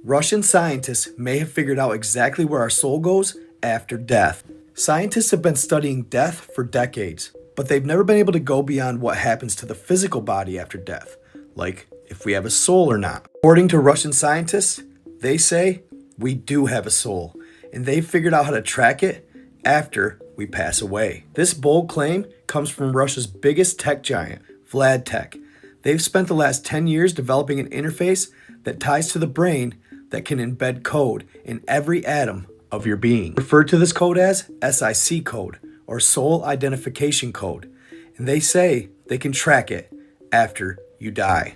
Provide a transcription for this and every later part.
Russian scientists may have figured out exactly where our soul goes after death. Scientists have been studying death for decades, but they've never been able to go beyond what happens to the physical body after death, like if we have a soul or not. According to Russian scientists, they say we do have a soul, and they've figured out how to track it after we pass away. This bold claim comes from Russia's biggest tech giant, Vlad Tech. They've spent the last 10 years developing an interface that ties to the brain that can embed code in every atom of your being. Referred to this code as SIC code, or Soul Identification Code, and they say they can track it after you die.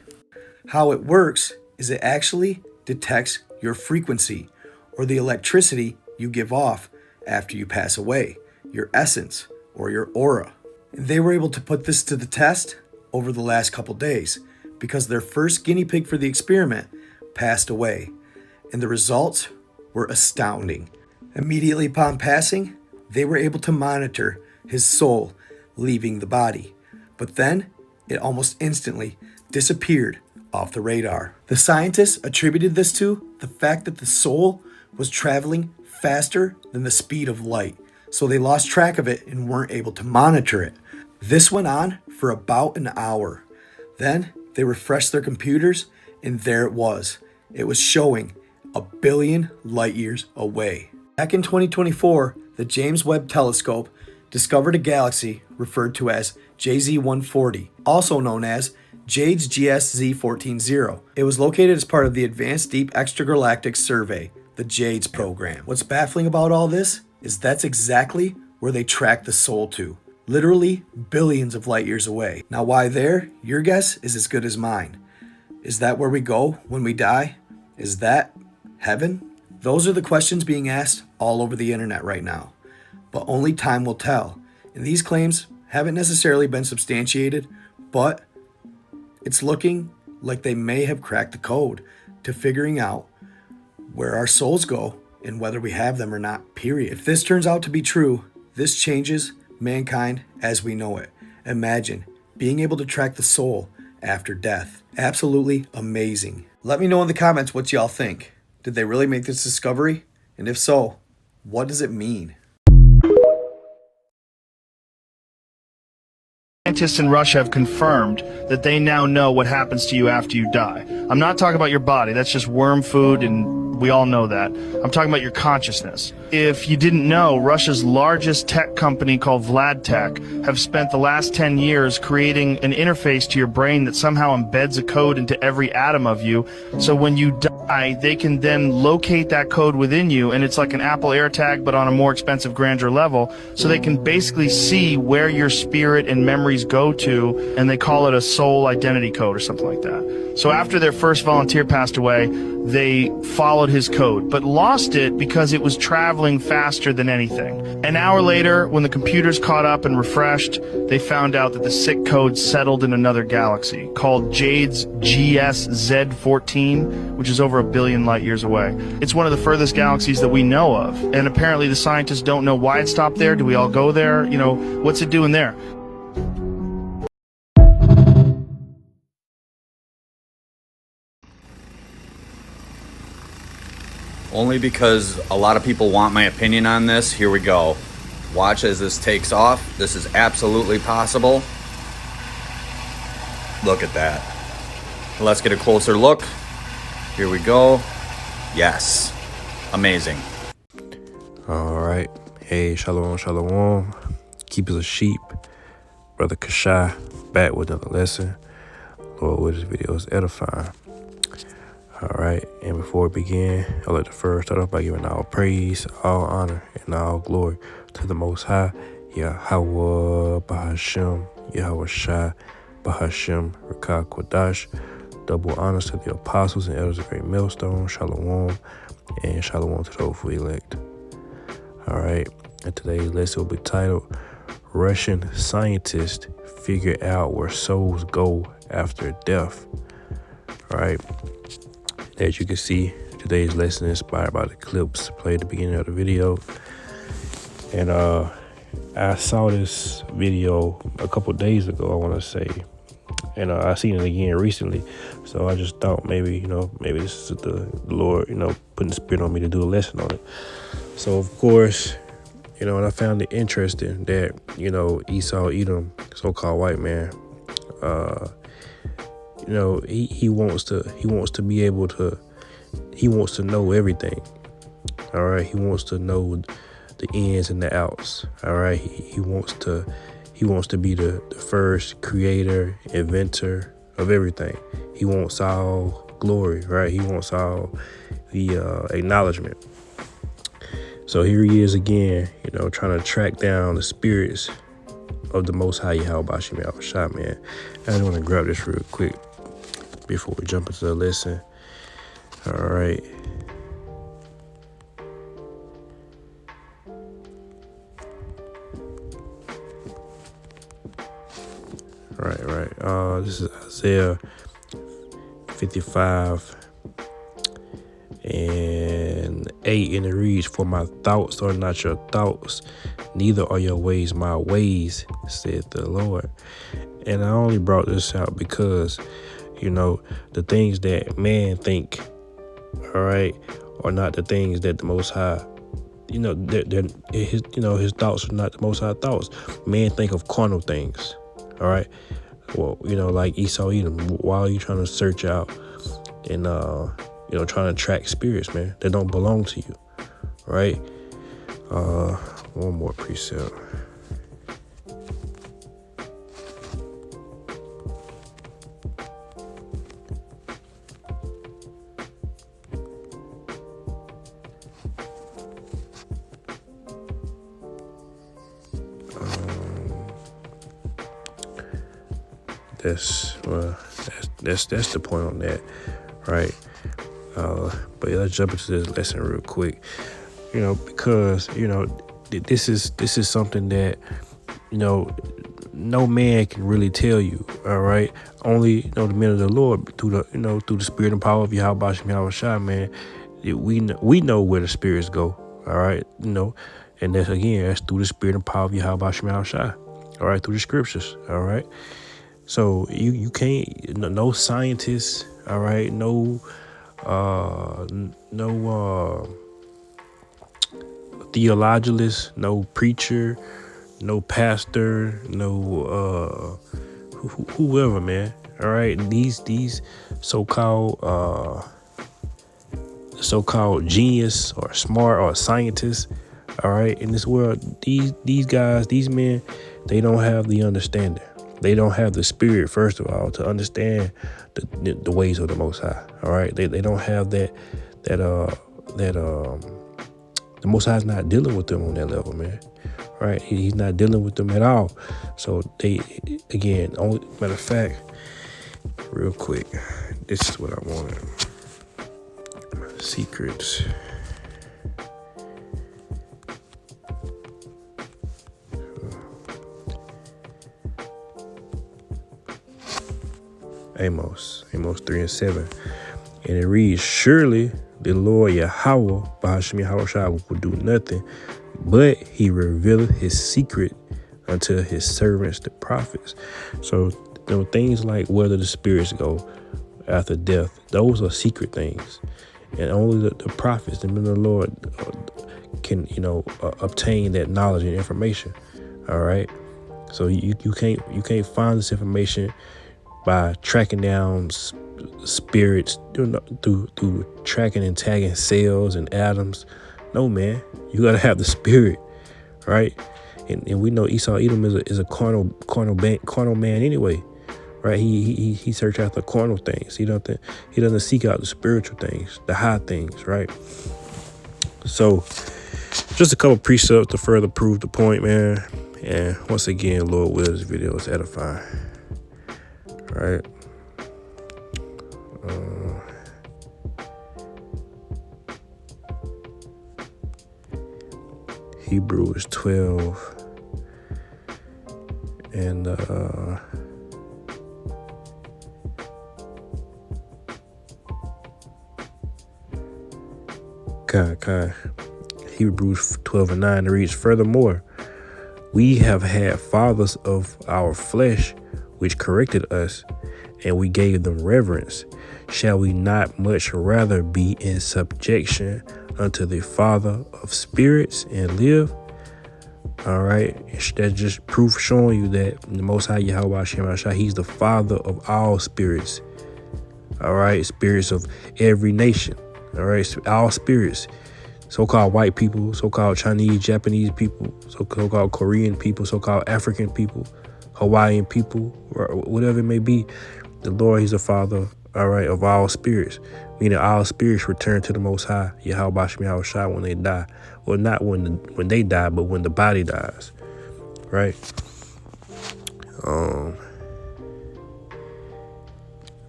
How it works is it actually detects your frequency, or the electricity you give off after you pass away, your essence, or your aura. And they were able to put this to the test over the last couple days because their first guinea pig for the experiment passed away, and the results were astounding. Immediately upon passing, they were able to monitor his soul leaving the body, but then it almost instantly disappeared off the radar. The scientists attributed this to the fact that the soul was traveling faster than the speed of light, so they lost track of it and weren't able to monitor it. This went on for about an hour. Then they refreshed their computers, and there it was. It was showing 1 billion light years away. Back in 2024, the James Webb Telescope discovered a galaxy referred to as JZ140, also known as JADES GSZ140. It was located as part of the Advanced Deep Extragalactic Survey, the JADES program. What's baffling about all this is that's exactly where they track the soul to, literally billions of light years away. Now why there? Your guess is as good as mine. Is that where we go when we die? Is that heaven? Those are the questions being asked all over the internet right now, but only time will tell. And these claims haven't necessarily been substantiated, but it's looking like they may have cracked the code to figuring out where our souls go and whether we have them or not, period. If this turns out to be true, this changes mankind as we know it. Imagine being able to track the soul after death. Absolutely amazing. Let me know in the comments what y'all think. Did they really make this discovery? And if so, what does it mean? Scientists in Russia have confirmed that they now know what happens to you after you die. I'm not talking about your body. That's just worm food, and we all know that. I'm talking about your consciousness. If you didn't know, Russia's largest tech company called Vlad Tech have spent the last 10 years creating an interface to your brain that somehow embeds a code into every atom of you. So when you die, they can then locate that code within you, and it's like an Apple AirTag but on a more expensive, grandeur level. So they can basically see where your spirit and memories go to, and they call it a soul identity code or something like that. So after their first volunteer passed away, they followed his code, but lost it because it was traveling faster than anything. An hour later, when the computers caught up and refreshed, they found out that the SIC code settled in another galaxy called JADES GSZ140, which is over 1 billion light years away. It's one of the furthest galaxies that we know of, and apparently the scientists don't know why it stopped there. Do we all go there? You know, what's it doing there? Only because a lot of people want my opinion on this. Here we go. Watch as this takes off. This is absolutely possible. Look at that. Let's get a closer look. Here we go. Yes. Amazing. All right. Hey, shalom, shalom. Keepers of sheep. Brother Kashai back with another lesson. Lord, with this video is edifying. All right, and before we begin, I'd like to first start off by giving all praise, all honor, and all glory to the Most High, Yahweh Bahashem, Yahweh Shai Bahashem, Rakah Kodash. Double honors to the apostles and elders of Great Millstone, Shalom, and Shalom to the hopeful elect. All right, and today's lesson will be titled, Russian Scientists Figure Out Where Souls Go After Death. All right. As you can see, today's lesson is inspired by the clips played at the beginning of the video. And I saw this video a couple days ago, I want to say. And I seen it again recently. So I just thought maybe this is the Lord, putting the spirit on me to do a lesson on it. So, of course, and I found it interesting that, Esau Edom, so-called white man, he wants to be able to, he wants to know everything. All right. He wants to know the ins and the outs. All right. He wants to be the first creator, inventor of everything. He wants all glory, right? He wants all the acknowledgement. So here he is again, trying to track down the spirits of the Most High Yahweh Bashim Yahushua, man. I just want to grab this real quick before we jump into the lesson. All right. Right. This is Isaiah 55 and 8, and it reads, "For my thoughts are not your thoughts, neither are your ways my ways, said the Lord." And I only brought this out because, the things that man think, all right, are not the things that the Most High, his thoughts are not the Most High thoughts. Man think of carnal things, all right. Well, like Esau Edom, why are you trying to search out and, trying to track spirits, man, that don't belong to you, right? One more precept. That's the point on that, right? But let's jump into this lesson real quick, because this is something that no man can really tell you, all right? Only the men of the Lord through the spirit and power of Yahweh Bashim Yahushua, man. We know where the spirits go, all right? And that's through the spirit and power of Yahweh Bashim Yahushua, all right, through the scriptures, all right. So you can't, no scientists, all right, no theologist, no preacher, no pastor, no whoever, man, all right. These so-called genius or smart or scientists, all right, in this world, these guys, these men, they don't have the understanding. They don't have the spirit, first of all, to understand the ways of the Most High. All right, they don't have that the Most High is not dealing with them on that level, man. Right, he's not dealing with them at all. So matter of fact, real quick, this is what I wanted. Secrets. Amos 3:7, and it reads, "Surely the Lord Yahweh Bashim Yahushua will do nothing, but he revealeth his secret unto his servants the prophets." So things like whether the spirits go after death, those are secret things, and only the prophets, the men of the Lord, can obtain that knowledge and information. All right, so you can't find this information by tracking down spirits through tracking and tagging cells and atoms. No, man, you gotta have the spirit, right? And we know Esau Edom is a carnal man anyway, right? He search after carnal things. He doesn't seek out the spiritual things, the high things, right? So, just a couple precepts to further prove the point, man. And once again, Lord willing, this video is edifying. Right. Hebrews 12 and Hebrews 12 and 9 reads, "Furthermore, we have had fathers of our flesh which corrected us, and we gave them reverence. Shall we not much rather be in subjection unto the Father of spirits and live? All right. That's just proof showing you that the Most High Yahweh Hashem Hashai, he's the Father of all spirits. All right. Spirits of every nation. All right. All spirits. So-called white people, so-called Chinese, Japanese people, so-called Korean people, so-called African people, Hawaiian people, or whatever it may be. The Lord, he's the Father, all right, of all spirits, meaning all spirits return to the Most High, Yahweh Hashem Hashai, when they die. Well, not when they die, but when the body dies, right?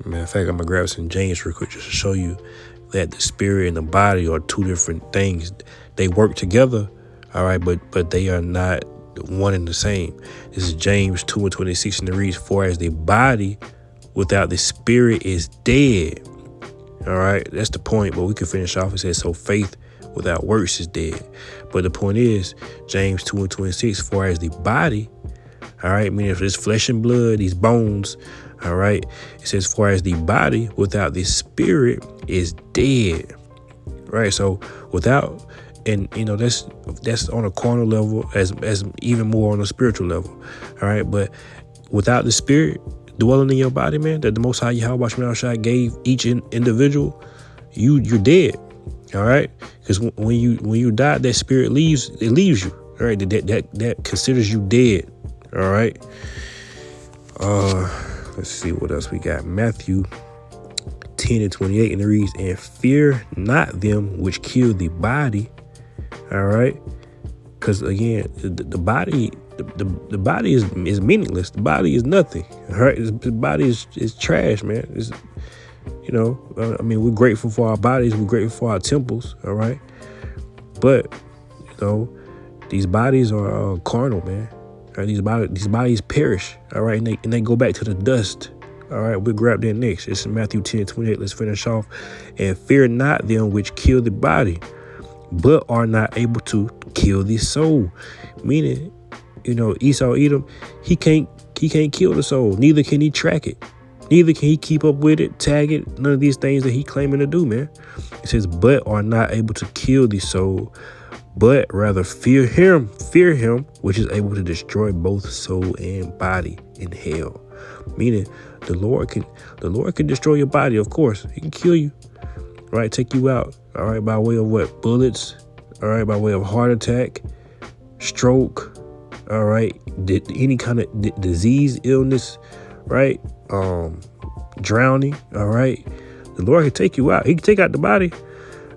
Matter of fact, I'm gonna grab some James real quick just to show you that the spirit and the body are two different things. They work together, all right, but they are not one and the same. This is James 2:26, and it reads, "For as the body without the spirit is dead." All right, that's the point, but we can finish off. It says, "So faith without works is dead." But the point is, James 2:26, "For as the body," all right, meaning if it's flesh and blood, these bones, all right, it says, "For as the body without the spirit is dead." Right, so without, and you know, that's on a carnal level, as even more on a spiritual level. All right, but without the spirit dwelling in your body, man, that the Most High Yahweh Hashem Hashai gave each individual, you're dead. All right, because when you die, that spirit leaves you. All right, that considers you dead. All right. Let's see what else we got. Matthew 10:28, and it reads, "And fear not them which kill the body." All right, because again, the body is meaningless. The body is nothing. All right, the body is trash, man. It's, you know, I mean, we're grateful for our bodies. We're grateful for our temples. All right, but you know, these bodies are carnal, man. All right, these bodies perish. All right, and they go back to the dust. All right, we'll grab that next. It's Matthew 10:28. Let's finish off. "And fear not them which kill the body, but are not able to kill the soul." Meaning, you know, Esau Edom, he can't kill the soul. Neither can he track it. Neither can he keep up with it, tag it. None of these things that he claiming to do, man. It says, "But are not able to kill the soul, but rather fear him, which is able to destroy both soul and body in hell." Meaning, the Lord can destroy your body. Of course, he can kill you, right? Take you out, all right, by way of what? Bullets, all right, by way of heart attack, stroke, all right, any kind of disease, illness, right? Drowning, all right. The Lord can take you out. He can take out the body,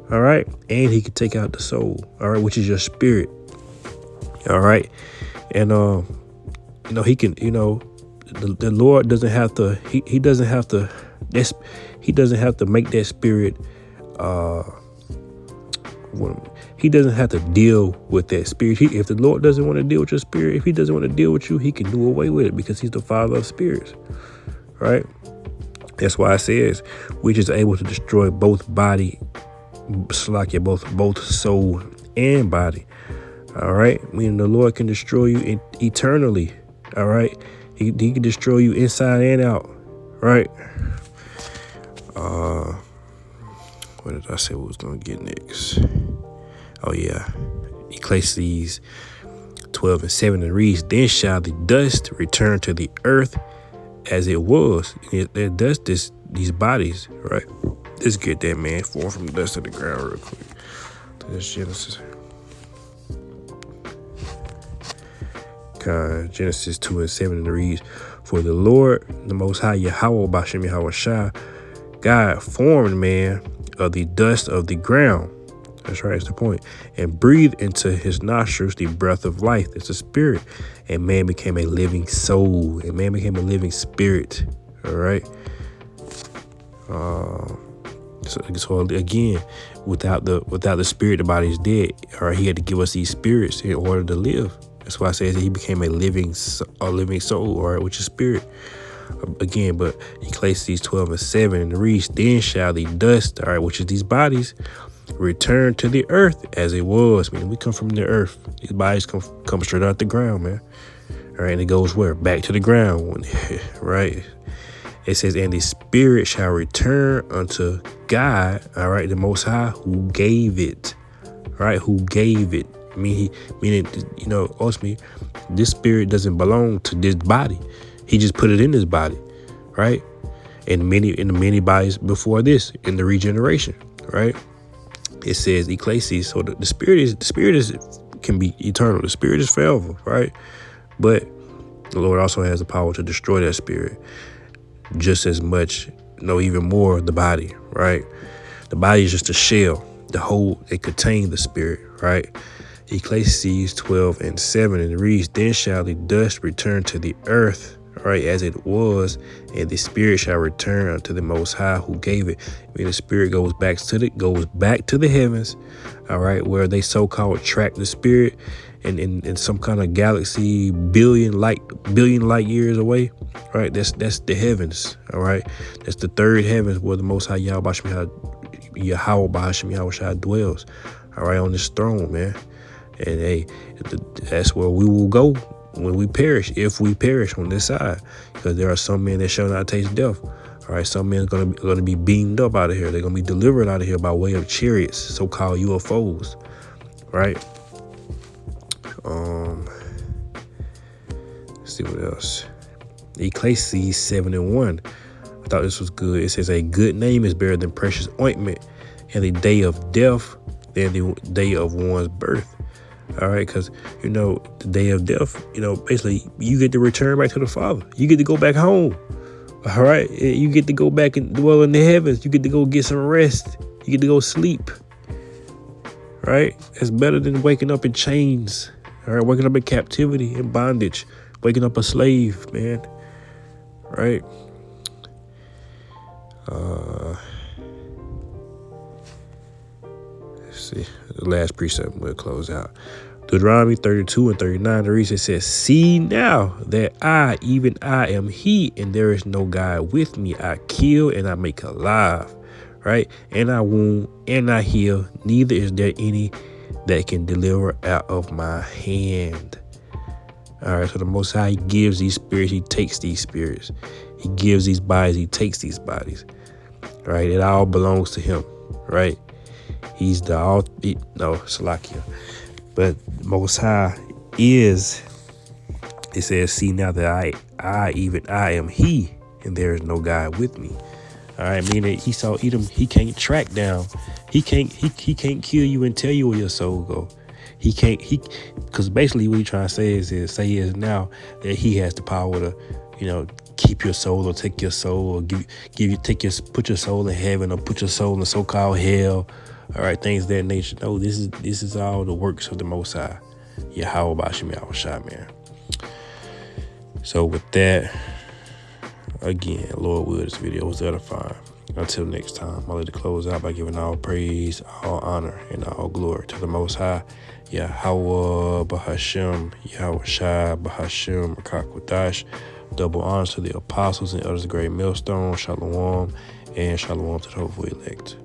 all right, and he can take out the soul, all right, which is your spirit, all right. And you know, he can, you know, the Lord doesn't have to. He doesn't have to. He doesn't have to make that spirit. He doesn't have to deal with that spirit. If the Lord doesn't want to deal with your spirit, if he doesn't want to deal with you, he can do away with it because he's the Father of spirits, right? That's why it says, which is able to destroy both body, both soul and body. All right, meaning the Lord can destroy you eternally. All right, he can destroy you inside and out. Right. What did I say we was gonna get next? Oh yeah, Ecclesiastes 12:7, and reads, "Then shall the dust return to the earth as it was." It does these bodies, right? Let's get that, man. Form from the dust to the ground real quick. That's Genesis. Genesis 2:7, and it reads, "For the Lord, the Most High Yahweh Bashem Yahweh Shah, God formed man of the dust of the ground." That's right, that's the point. "And breathed into his nostrils the breath of life." It's a spirit. "And man became a living soul." And man became a living spirit. All right. So again, without the spirit, the body is dead. All right. He had to give us these spirits in order to live. That's why it says that he became a living soul, all right, which is spirit. Again, but Ecclesiastes 12:7, and it reads, "Then shall the dust," all right, which is these bodies, "return to the earth as it was." Meaning we come from the earth. These bodies come straight out the ground, man. All right, and it goes where? Back to the ground, right? It says, and the spirit shall return unto God, all right, the Most High, who gave it, right? Who gave it? Meaning, ultimately, this spirit doesn't belong to this body. He just put it in this body, right? And in the many bodies before this, in the regeneration, right? It says ecclesia. So the spirit can be eternal. The spirit is forever, right? But the Lord also has the power to destroy that spirit just as much, even more, the body, right? The body is just a shell. It contains the spirit, right? Ecclesiastes 12:7, and it reads, then shall the dust return to the earth, right, as it was, and the spirit shall return unto the Most High who gave it. The spirit goes back to the heavens, all right, where they so-called track the spirit in some kind of galaxy billion light years away, right? That's the heavens, all right. That's the third heavens where the Most High Yahweh B'Hashem Yahushua dwells, all right, on this throne, man. And hey, that's where we will go when we perish, if we perish on this side, because there are some men that shall not taste death. All right, some men are going to be beamed up out of here. They're going to be delivered out of here by way of chariots, so-called UFOs, right? Let's see what else. Ecclesiastes 7:1. I thought this was good. It says, a good name is better than precious ointment, and the day of death than the day of one's birth. All right, because, the day of death, basically you get to return back to the Father. You get to go back home. All right, you get to go back and dwell in the heavens. You get to go get some rest. You get to go sleep. Right? It's better than waking up in chains. All right, waking up in captivity, in bondage, waking up a slave, man. Right? Let's see. The last precept we'll close out. Deuteronomy 32:39, the reason it says, see now that I, even I, am he, and there is no God with me. I kill and I make alive, right? And I wound and I heal. Neither is there any that can deliver out of my hand. All right, so the Most High, he gives these spirits, he takes these spirits. He gives these bodies, he takes these bodies. Right? It all belongs to him, right? He's the Salakia. But Most High is, it says, see now that I, even I am he, and there is no God with me. All right, meaning he saw Edom, he can't track down. He can't kill you and tell you where your soul go. Because basically what he's trying to say is now that he has the power to, keep your soul or take your soul or put your soul in heaven or put your soul in so-called hell. All right, things of that nature. No, this is all the works of the Most High, Yahweh B'Hashem Yahushua, man. So with that, again, Lord will, this video was edifying. Until next time, I'd like to close out by giving all praise, all honor, and all glory to the Most High, Yahweh B'Hashem Yahushua B'Hashem Rakakwadash. Double honors to the apostles and others, great millstone. Shalom and shalom to the hopeful elect.